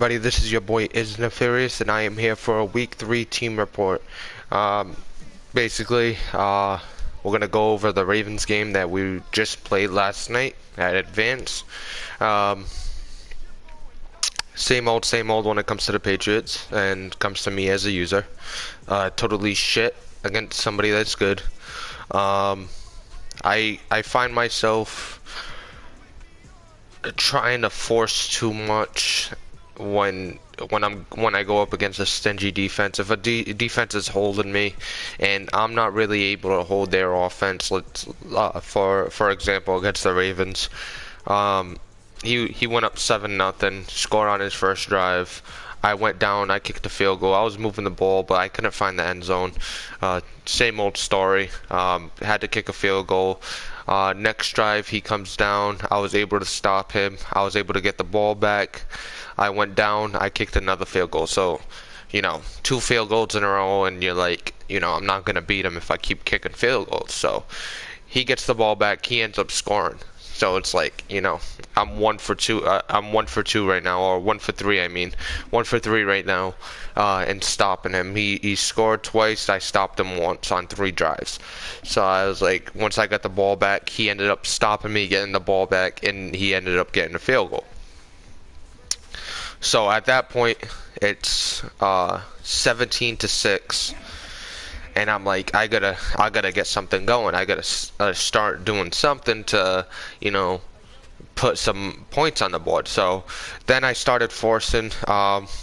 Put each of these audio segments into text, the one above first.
Buddy, this is your boy Is Nefarious, and I am here for a Week 3 team report. Um, basically, we're gonna go over the Ravens game that we just played last night at Advance. Um, same old when it comes to the Patriots, and comes to me as a user. Totally shit against somebody that's good. Um, I find myself trying to force too much when I go up against a stingy defense. If a defense is holding me, and I'm not really able to hold their offense, let's for example against the Ravens, um, he went up 7-0, scored on his first drive. I went down, I kicked the field goal. I was moving the ball, but I couldn't find the end zone. Same old story. Had to kick a field goal. Next drive, he comes down. I was able to stop him. I was able to get the ball back. I went down. I kicked another field goal. So, two field goals in a row, and you're like, I'm not going to beat him if I keep kicking field goals. So, he gets the ball back. He ends up scoring. So it's like, I'm 1 for 2. I'm 1 for 2 right now, or 1 for 3. I mean, 1 for 3 right now, and stopping him. He scored twice. I stopped him once on 3 drives. So I was like, once I got the ball back, he ended up stopping me, getting the ball back, and he ended up getting a field goal. So at that point, it's 17-6. And I'm like, I gotta get something going. I gotta start doing something to, put some points on the board. So then I started forcing.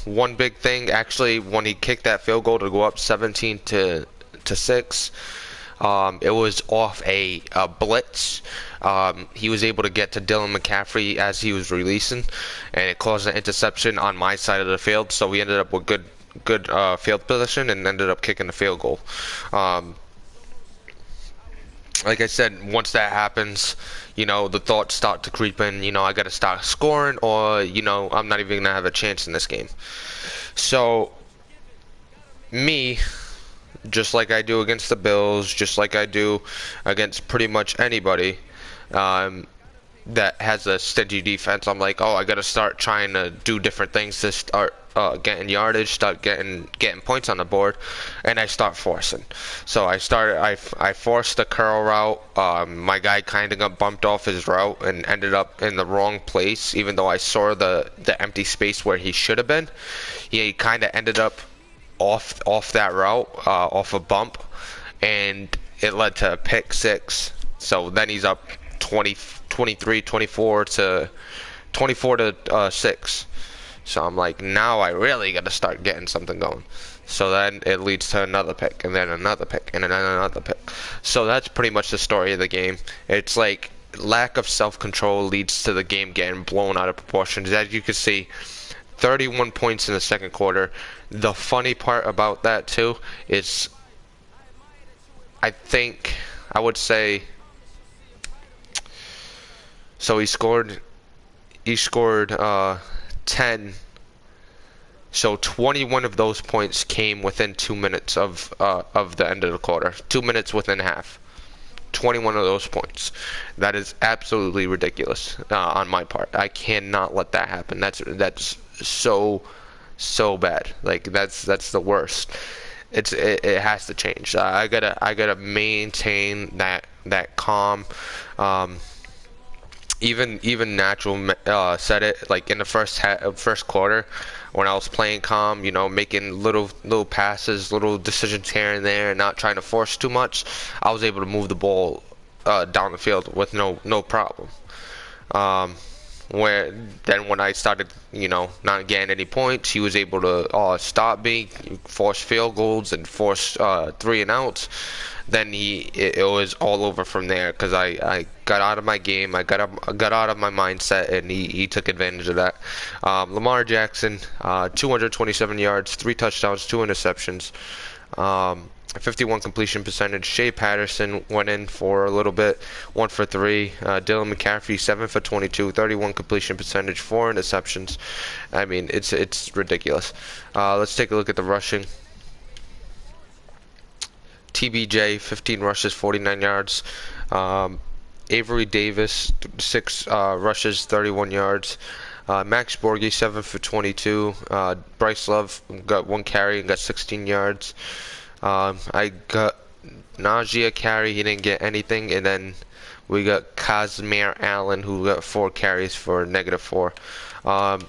One big thing, actually, when he kicked that field goal to go up 17-6, it was off a blitz. He was able to get to Dylan McCaffrey as he was releasing, and it caused an interception on my side of the field. So we ended up with good field position and ended up kicking the field goal. Like I said, once that happens, the thoughts start to creep in. I got to start scoring, or I'm not even gonna have a chance in this game. So me, just like I do against the Bills, just like I do against pretty much anybody that has a stingy defense, I'm like, oh, I gotta start trying to do different things to start getting yardage, start getting points on the board, and I start forcing. So I forced the curl route. My guy kind of got bumped off his route and ended up in the wrong place, even though I saw the empty space where he should have been. He kind of ended up off that route, off a bump, and it led to a pick six. So then he's up 24 to 6. So I'm like, now I really got to start getting something going. So then it leads to another pick, and then another pick, and then another pick. So that's pretty much the story of the game. It's like lack of self-control leads to the game getting blown out of proportions. As you can see, 31 points in the second quarter. The funny part about that too is I would say, so he scored 10. So 21 of those points came within 2 minutes of the end of the quarter. 2 minutes within half. 21 of those points. That is absolutely ridiculous on my part. I cannot let that happen. That's so bad. Like that's the worst. It has to change. I gotta maintain that calm. Even Natural said it, like in the first quarter when I was playing calm, making little passes, little decisions here and there, and not trying to force too much. I was able to move the ball down the field with no problem. Where then when I started, not getting any points, he was able to stop me, force field goals, and force 3-and-outs. Then it was all over from there because I got out of my game, I got out of my mindset, and he took advantage of that. Lamar Jackson, 227 yards, 3 touchdowns, 2 interceptions. 51 completion percentage. Shea Patterson went in for a little bit, 1 for 3. Dylan McCaffrey, 7 for 22, 31 completion percentage, 4 interceptions. I mean, it's ridiculous. Let's take a look at the rushing. TBJ, 15 rushes, 49 yards. Avery Davis, 6 rushes, 31 yards. Max Borghi 7 for 22. Bryce Love got 1 carry and got 16 yards. I got Najee carry, he didn't get anything, and then we got Casimir Allen who got 4 carries for -4. Um,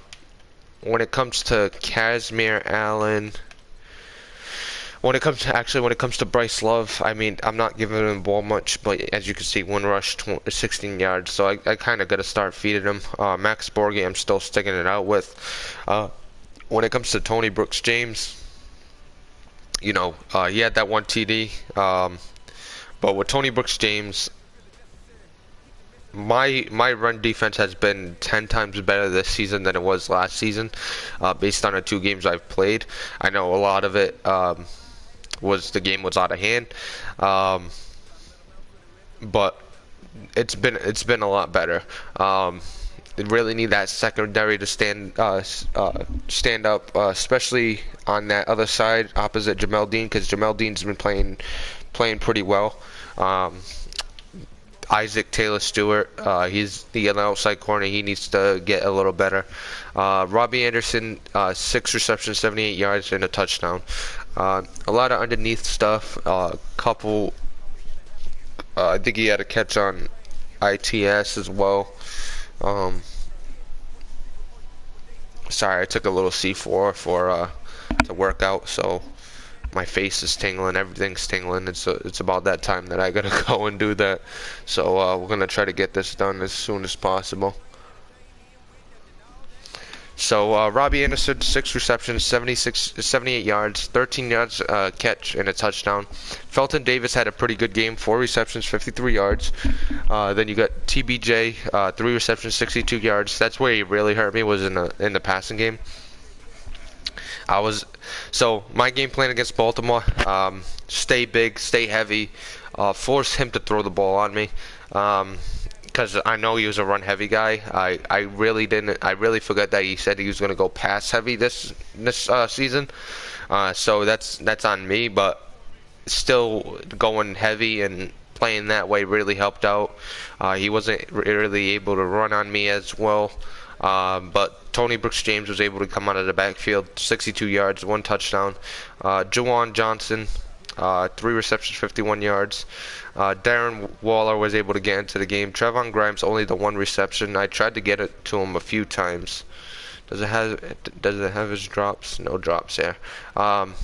when it comes to Casimir Allen, when it comes to Bryce Love, I mean, I'm not giving him the ball much, but as you can see, 1 rush, 16 yards, so I kind of got to start feeding him. Max Borghi, I'm still sticking it out with. When it comes to Tony Brooks James, he had that 1 TD, but with Tony Brooks James, my run defense has been 10 times better this season than it was last season, based on the 2 games I've played. I know a lot of it was the game was out of hand, but it's been a lot better. They really need that secondary to stand up, especially on that other side opposite Jamel Dean, because Jamel Dean's been playing pretty well. Isaac Taylor Stewart, he's the outside corner. He needs to get a little better. Robbie Anderson, 6 receptions, 78 yards, and a touchdown. A lot of underneath stuff. I think he had a catch on ITS as well. Sorry, I took a little C4 to work out, so my face is tingling, everything's tingling. It's about that time that I gotta go and do that. So we're gonna try to get this done as soon as possible. So Robbie Anderson, 6 receptions, 78 yards, 13 yards catch, and a touchdown. Felton Davis had a pretty good game, 4 receptions, 53 yards. Then you got TBJ, 3 receptions, 62 yards. That's where he really hurt me, was in the passing game. So my game plan against Baltimore, stay big, stay heavy, force him to throw the ball on me. Because I know he was a run heavy guy. I really forgot that he said he was going to go pass heavy this season. So that's on me, but still going heavy and playing that way really helped out. He wasn't really able to run on me as well. But Tony Brooks James was able to come out of the backfield, 62 yards, 1 touchdown. Juwan Johnson, 3 receptions, 51 yards. Darren Waller was able to get into the game. Trevon Grimes only the 1 reception. I tried to get it to him a few times. Does it have his drops? No drops there. But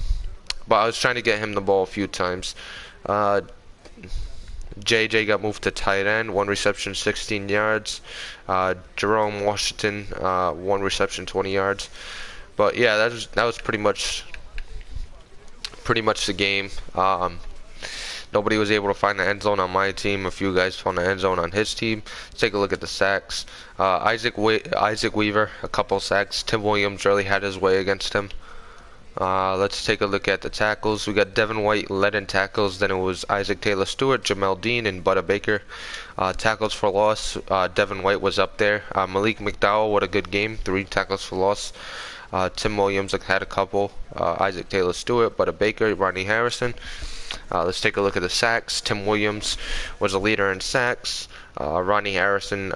I was trying to get him the ball a few times. JJ got moved to tight end, 1 reception, 16 yards. Jerome Washington, 1 reception, 20 yards. But yeah, that was pretty much the game. Nobody was able to find the end zone on my team. A few guys found the end zone on his team. Let's take a look at the sacks. Isaac Weaver, a couple sacks. Tim Williams really had his way against him. Let's take a look at the tackles. We got Devin White led in tackles. Then it was Isaac Taylor Stewart, Jamel Dean, and Butter Baker. Tackles for loss, Devin White was up there. Malik McDowell, what a good game. 3 tackles for loss. Tim Williams had a couple. Isaac Taylor Stewart, Butter Baker, Ronnie Harrison. Let's take a look at the sacks. Tim Williams was a leader in sacks. Ronnie Harrison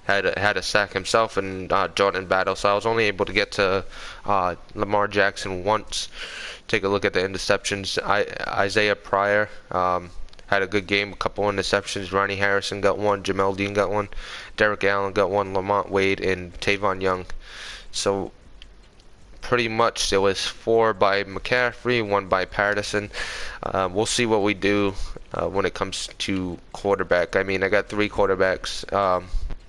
had a sack himself, and Jordan Battle. So I was only able to get to Lamar Jackson once. Take a look at the interceptions. Isaiah Pryor had a good game, a couple interceptions. Ronnie Harrison got 1, Jamel Dean got 1, Derek Allen got 1, Lamont Wade, and Tavon Young. So pretty much there was 4 by McCaffrey, 1 by Patterson. We'll see what we do when it comes to quarterback. I mean, I got 3 quarterbacks.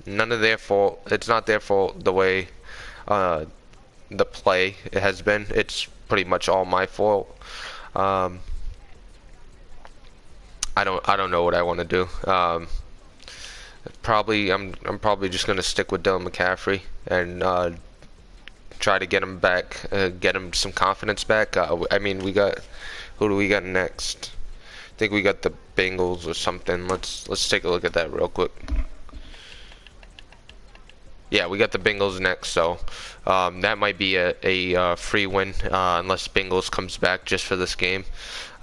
None of their fault. It's not their fault the way the play has been. It's pretty much all my fault. I don't know what I want to do. I'm probably just gonna stick with Dylan McCaffrey and try to get him back, get him some confidence back. I mean, who do we got next? I think we got the Bengals or something. Let's take a look at that real quick. Yeah, we got the Bengals next, so that might be a free win unless Bengals comes back just for this game.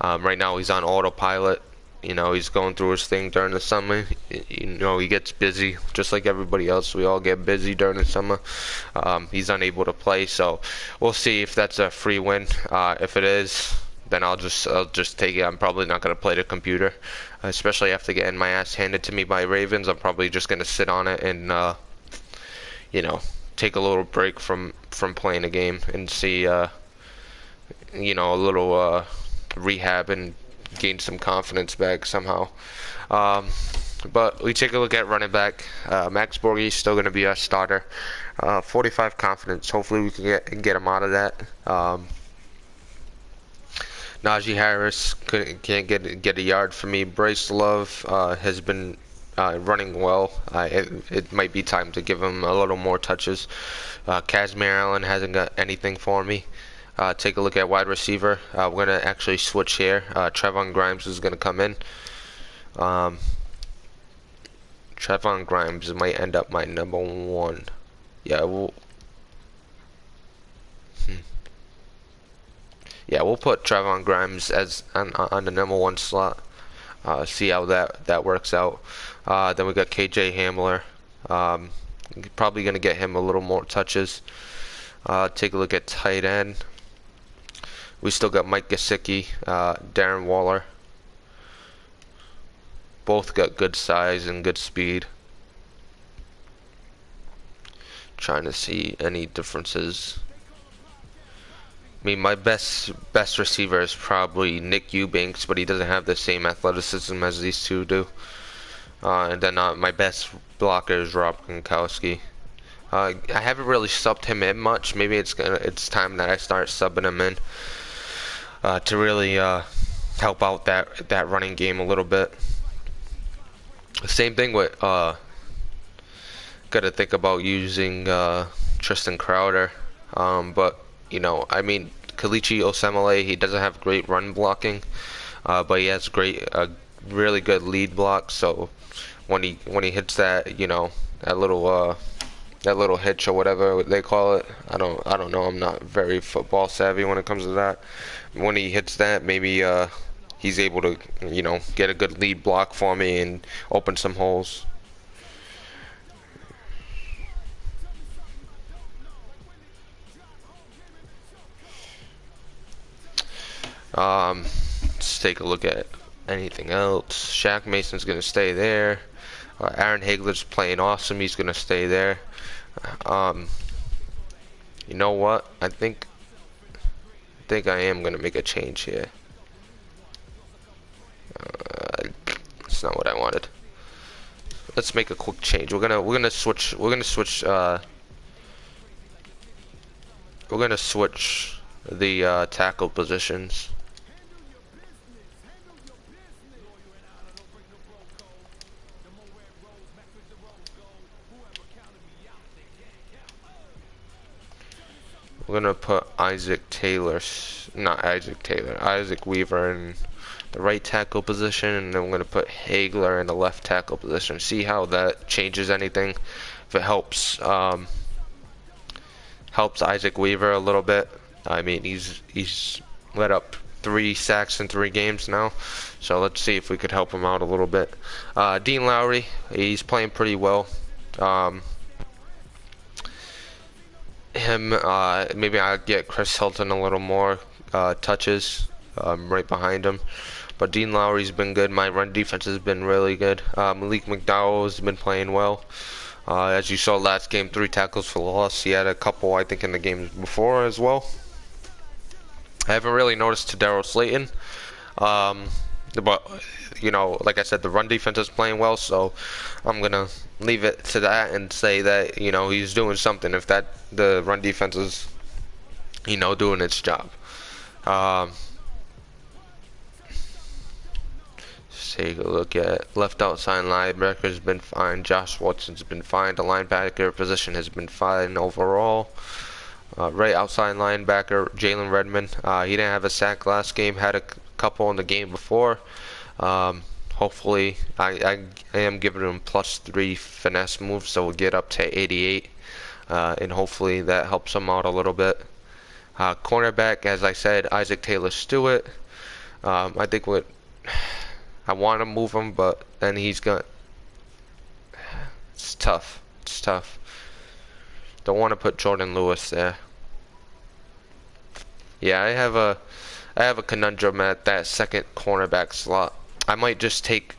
Right now he's on autopilot, You know, he's going through his thing during the summer. You know, he gets busy just like everybody else. We all get busy during the summer. He's unable to play, so we'll see if that's a free win. If it is, then I'll just take it. I'm probably not gonna play the computer, especially after getting my ass handed to me by Ravens. I'm probably just gonna sit on it and you know, take a little break from playing a game and see you know, a little rehab and gain some confidence back somehow. Um, but we take a look at running back. Max Borghi is still going to be our starter. 45 confidence. Hopefully we can get him out of that. Najee Harris can't get a yard for me. Bryce Love has been running well. It might be time to give him a little more touches. Kazmir Allen hasn't got anything for me. Take a look at wide receiver. We're going to actually switch here. Trevon Grimes is going to come in. Trevon Grimes might end up my number one. Yeah, we'll put Trevon Grimes as on the number one slot. See how that works out. Then we got KJ Hamler. Probably going to get him a little more touches. Take a look at tight end. We still got Mike Gesicki, Darren Waller. Both got good size and good speed. Trying to see any differences. I mean, my best receiver is probably Nick Eubanks, but he doesn't have the same athleticism as these two do. And then my best blocker is Rob Gronkowski. I haven't really subbed him in much. Maybe it's time that I start subbing him in to really help out that running game a little bit. Same thing with got to think about using Tristan Crowder, but you know, I mean, Kalichi Osemele, he doesn't have great run blocking, but he has really good lead block. So when he hits that, you know, that little hitch or whatever they call it, I don't know. I'm not very football savvy when it comes to that. When he hits that, maybe he's able to, you know, get a good lead block for me and open some holes. Let's take a look at anything else. Shaq Mason's gonna stay there. Aaron Hagler's playing awesome. He's gonna stay there. You know what? I think I am gonna make a change here. It's not what I wanted. Let's make a quick change. We're gonna switch the tackle positions. We're gonna put Isaac Weaver in the right tackle position, and then we're gonna put Hagler in the left tackle position. See how that changes anything. If it helps Isaac Weaver a little bit. I mean, he's let up 3 sacks in 3 games now, so let's see if we could help him out a little bit. Dean Lowry, he's playing pretty well. Maybe I'll get Chris Hilton a little more touches right behind him. But Dean Lowry's been good. My run defense has been really good. Malik McDowell has been playing well. As you saw last game, 3 tackles for loss. He had a couple, I think, in the games before as well. I haven't really noticed Daryl Slayton. But, you know, like I said, the run defense is playing well, so I'm going to leave it to that and say that, you know, he's doing something if the run defense is, you know, doing its job. Let's take a look at left outside linebacker's been fine. Josh Watson's been fine. The linebacker position has been fine overall. Right outside linebacker, Jalen Redmond. He didn't have a sack last game. Had a couple in the game before. Hopefully, I am giving him +3 finesse moves, so we'll get up to 88. And hopefully that helps him out a little bit. Cornerback, as I said, Isaac Taylor Stewart. I think I want to move him, but then he's gonna. It's tough. It's tough. Don't want to put Jordan Lewis there. Yeah, I have a conundrum at that second cornerback slot. I might just take.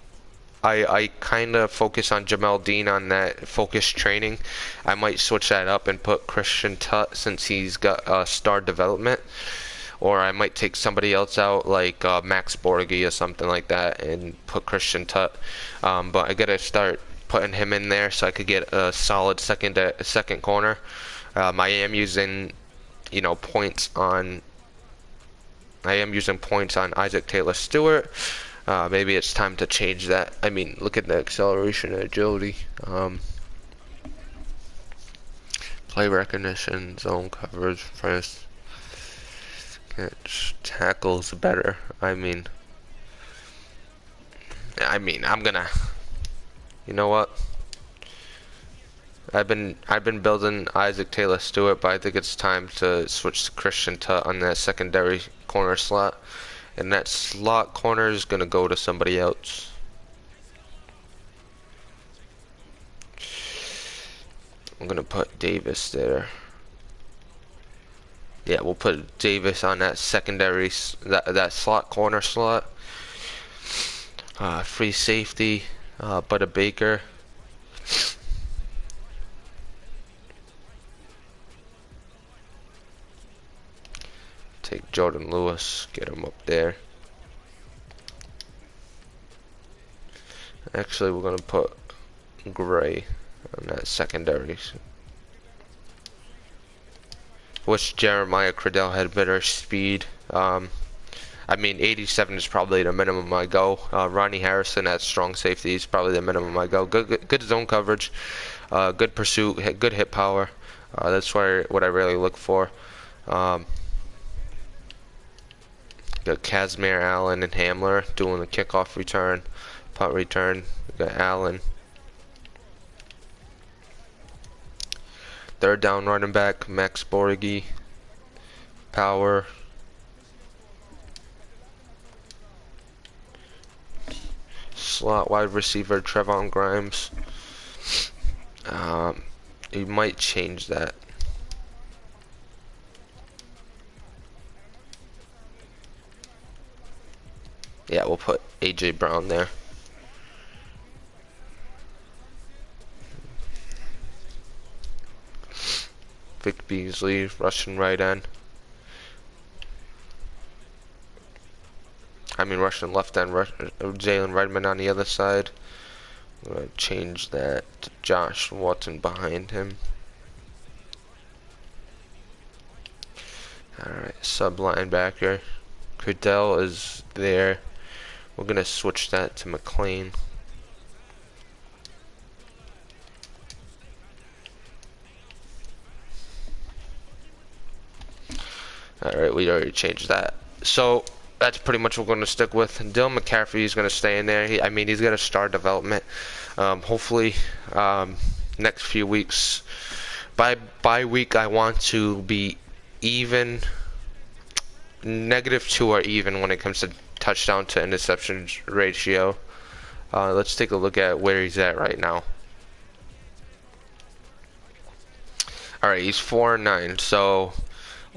I kind of focus on Jamel Dean on that focus training. I might switch that up and put Christian Tutt since he's got star development. Or I might take somebody else out like Max Borghi or something like that and put Christian Tutt. But I gotta start putting him in there so I could get a solid second corner. I am using, points on. I am using points on Isaac Taylor Stewart. Maybe it's time to change that. I mean, look at the acceleration and agility. Play recognition, zone coverage, press. Tackles better. I mean, I'm gonna. You know what? I've been building Isaac Taylor Stewart, but I think it's time to switch to Christian Tutt on that secondary corner slot, and that slot corner is gonna go to somebody else. I'm gonna put Davis there. Yeah, we'll put Davis on that secondary, that slot corner slot. Free safety, Butter Baker. Take Jordan Lewis, get him up there. Actually, we're gonna put Gray on that secondary. Wish Jeremiah Cradell had better speed. I mean, 87 is probably the minimum I go. Ronnie Harrison at strong safety is probably the minimum I go. Good zone coverage, good pursuit, good hit power. That's what I really look for. Got Casimir, Allen, and Hamler doing the kickoff return, punt return. We got Allen. Third down running back, Max Borghi. Power. Slot wide receiver, Trevon Grimes. You might change that. Yeah, we'll put A.J. Brown there. Vic Beasley, Russian right end. Russian left end. Jalen Redmond on the other side. I'm going to change that to Josh Watson behind him. Alright, sub linebacker. Cradell is there. We're going to switch that to McLean. Alright, we already changed that. So, that's pretty much what we're going to stick with. Dylan McCaffrey is going to stay in there. He's got a star development. Hopefully, next few weeks. By week, I want to be even, -2 or even when it comes to touchdown to interception ratio. Let's take a look at where he's at right now. Alright, he's 4-9. So,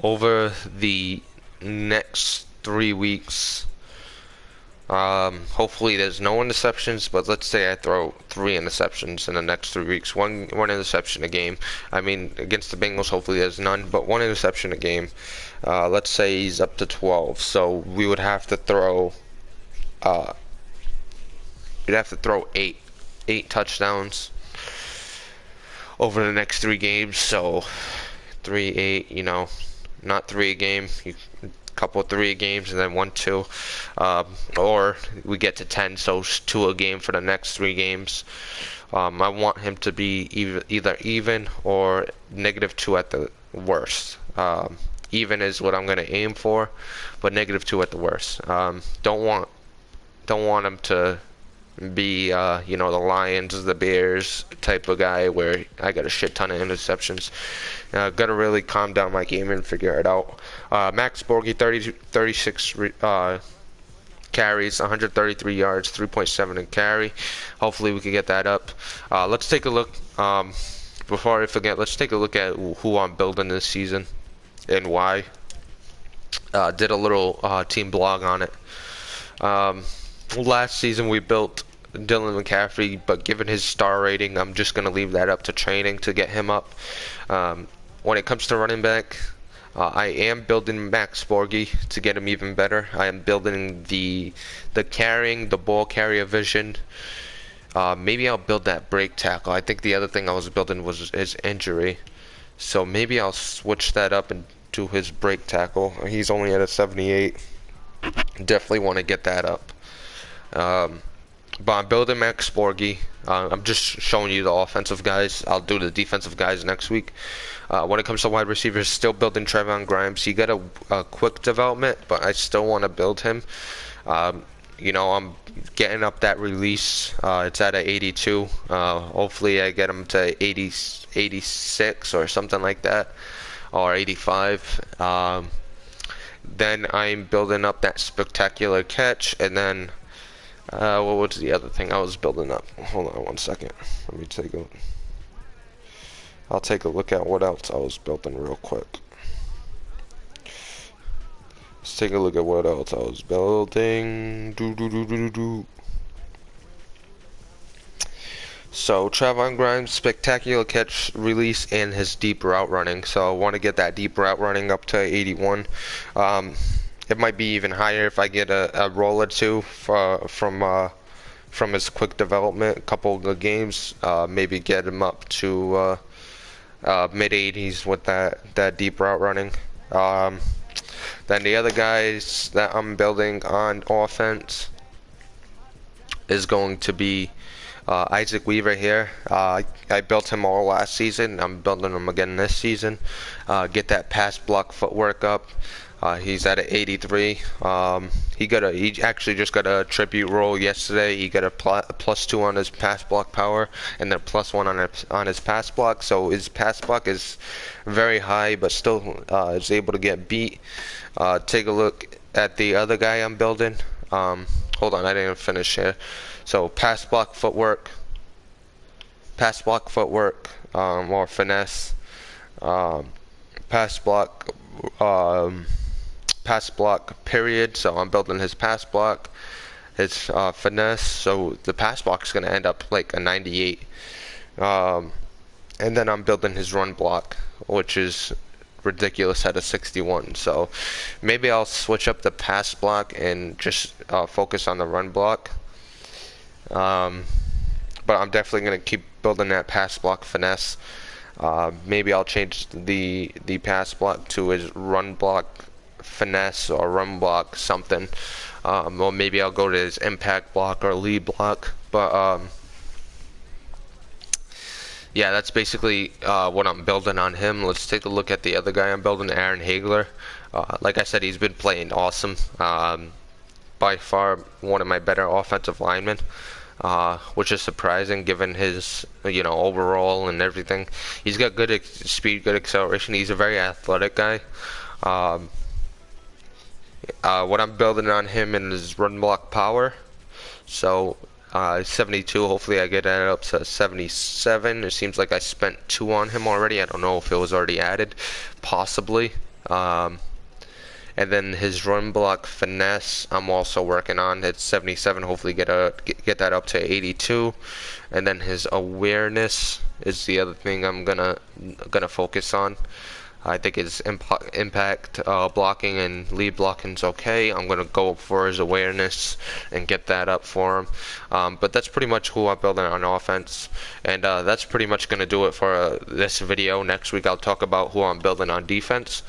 over the next 3 weeks, hopefully there's no interceptions, but let's say I throw 3 interceptions in the next 3 weeks. One interception a game. Against the Bengals, hopefully there's none, but 1 interception a game. Let's say he's up to 12, so we would have to throw eight touchdowns over the next 3 games. So 3, 8, not 3 a game. Couple 3 games and then 1, 2, or we get to 10, so 2 a game for the next 3 games. I want him to be either even or -2 at the worst. Even is what I'm going to aim for, but -2 at the worst. Don't want him to be the Lions, the Bears type of guy where I got a shit ton of interceptions. Gotta really calm down my game and figure it out. Max Borghi, 36 carries, 133 yards, 3.7 in carry. Hopefully we can get that up. Let's take a look. Before I forget, let's take a look at who I'm building this season and why. Did a little team blog on it. Last season we built Dylan McCaffrey, but given his star rating, I'm just going to leave that up to training to get him up. When it comes to running back, I am building Max Borghi to get him even better. I am building the carrying, the ball carrier vision. Maybe I'll build that break tackle. I think the other thing I was building was his injury. So maybe I'll switch that up and do his break tackle. He's only at a 78. Definitely want to get that up. But I'm building Max Borghi. I'm just showing you the offensive guys. I'll do the defensive guys next week. When it comes to wide receivers, still building Trevon Grimes. He got a quick development, but I still want to build him. I'm getting up that release. It's at a 82. Hopefully I get him to 80, 86 or something like that, or 85. Then I'm building up that spectacular catch, and then what was the other thing I was building up? Hold on one second. Let me take a. I'll take a look at what else I was building real quick. Let's take a look at what else I was building. So Trevon Grimes, spectacular catch, release, and his deep route running. So I want to get that deep route running up to 81. It might be even higher if I get a roll or two from his quick development. A couple of the games, maybe get him up to mid 80s with that deep route running. Then the other guys that I'm building on offense is going to be Isaac Weaver here. I built him all last season. I'm building him again this season. Get that pass block footwork up. He's at an 83. He actually just got a tribute roll yesterday. He got a +2 on his pass block power and then +1 on his pass block. So his pass block is very high, but still is able to get beat. Take a look at the other guy I'm building. Hold on, I didn't finish here. So pass block footwork, or finesse, pass block period. So I'm building his pass block, his finesse. So the pass block is going to end up like a 98. And then I'm building his run block, which is ridiculous at a 61. So maybe I'll switch up the pass block and just focus on the run block. But I'm definitely going to keep building that pass block finesse. Maybe I'll change the pass block to his run block finesse or run block something. Or maybe I'll go to his impact block or lead block. But yeah, that's basically what I'm building on him. Let's take a look at the other guy I'm building, Aaron Hagler. Like I said, he's been playing awesome. By far one of my better offensive linemen, which is surprising given his overall and everything. He's got good speed, good acceleration. He's a very athletic guy. What I'm building on him is run block power. So 72, hopefully I get that up to 77. It seems like I spent 2 on him already. I don't know if it was already added, possibly. And then his run block finesse, I'm also working on. It's 77. Hopefully get that up to 82. And then his awareness is the other thing I'm gonna focus on. I think his impact blocking and lead blocking is okay. I'm gonna go for his awareness and get that up for him. But that's pretty much who I'm building on offense, and that's pretty much gonna do it for this video. Next week I'll talk about who I'm building on defense.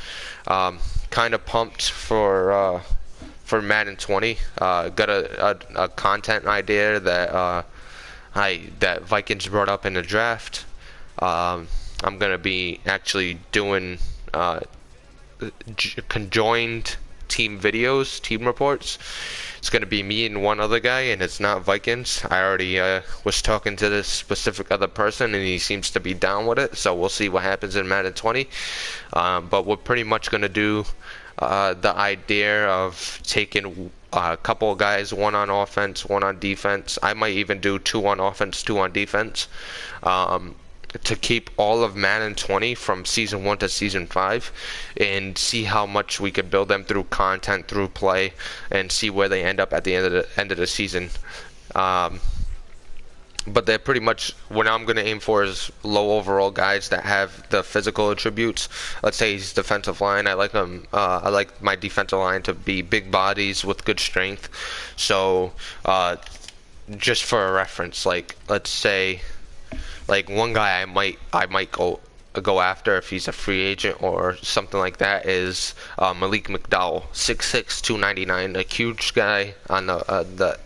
Kind of pumped for Madden 20. Got a content idea that that Vikings brought up in the draft. I'm gonna be actually doing conjoined team videos, team reports. It's gonna be me and one other guy, and it's not Vikings. I already was talking to this specific other person, and he seems to be down with it. So we'll see what happens in Madden 20. But we're pretty much gonna do the idea of taking a couple of guys, one on offense, one on defense. I might even do two on offense, two on defense. Um, to keep all of Madden 20 from season 1 to season 5 and see how much we could build them through content, through play, and see where they end up at the end of the season. Um, but they're pretty much what I'm going to aim for is low overall guys that have the physical attributes. Let's say he's defensive line. I like him. I like my defensive line to be big bodies with good strength. So, just for a reference, like let's say, like one guy I might go after if he's a free agent or something like that is Malik McDowell, 6'6", 299, a huge guy on the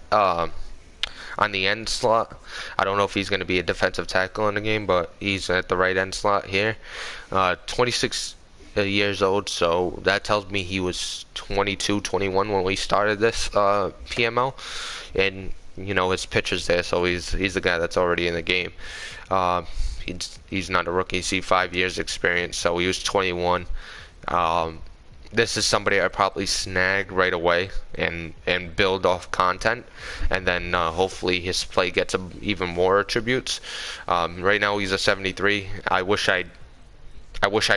end slot. I don't know if he's going to be a defensive tackle in the game, but he's at the right end slot here. 26 years old, so that tells me he was 22, 21 when we started this PML, and his picture's there, so he's the guy that's already in the game. Uh, he's not a rookie. He's 5 years experience, so he was 21. This is somebody I probably snag right away and build off content, and then hopefully his play gets even more attributes. Right now he's a 73. I wish I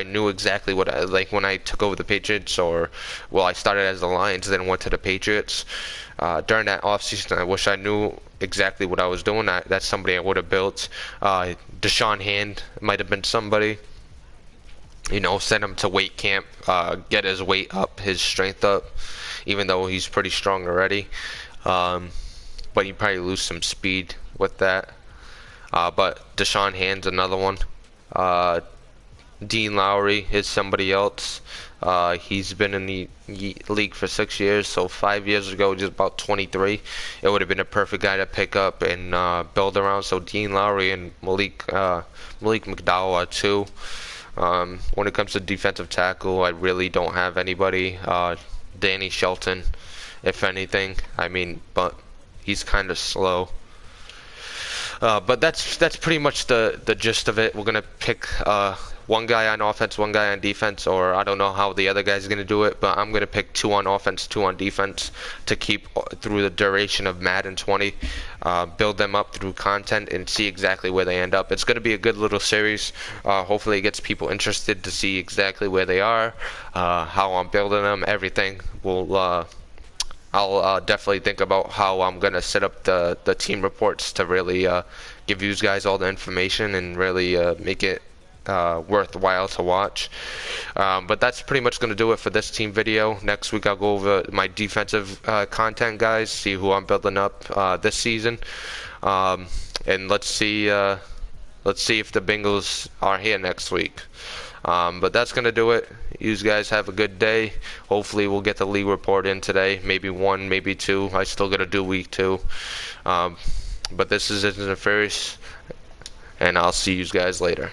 knew exactly what like when I took over the Patriots, or I started as the Lions, then went to the Patriots. During that offseason, I wish I knew exactly what I was doing. That's somebody I would have built. Deshaun Hand might have been somebody. Send him to weight camp, get his weight up, his strength up, even though he's pretty strong already. But you probably lose some speed with that. But Deshaun Hand's another one. Dean Lowry is somebody else. He's been in the league for 6 years, so 5 years ago, just about 23, it would have been a perfect guy to pick up and build around. So Dean Lowry and Malik McDowell are two. When it comes to defensive tackle, I really don't have anybody. Danny Shelton, if anything. But he's kind of slow. But that's pretty much the gist of it. We're gonna pick one guy on offense, one guy on defense, or I don't know how the other guy's gonna do it, but I'm gonna pick two on offense, two on defense to keep through the duration of Madden 20. Build them up through content and see exactly where they end up. It's gonna be a good little series. Hopefully, it gets people interested to see exactly where they are, how I'm building them, everything. I'll definitely think about how I'm gonna set up the team reports to really give you guys all the information and really make it worthwhile to watch. But that's pretty much going to do it for this team video. Next week I'll go over my defensive content, guys, see who I'm building up this season, and let's see if the Bengals are here next week. But that's going to do it. You guys have a good day. Hopefully we'll get the league report in today. Maybe one, maybe two. I still got to do week 2. But this is Interference, and I'll see you guys later.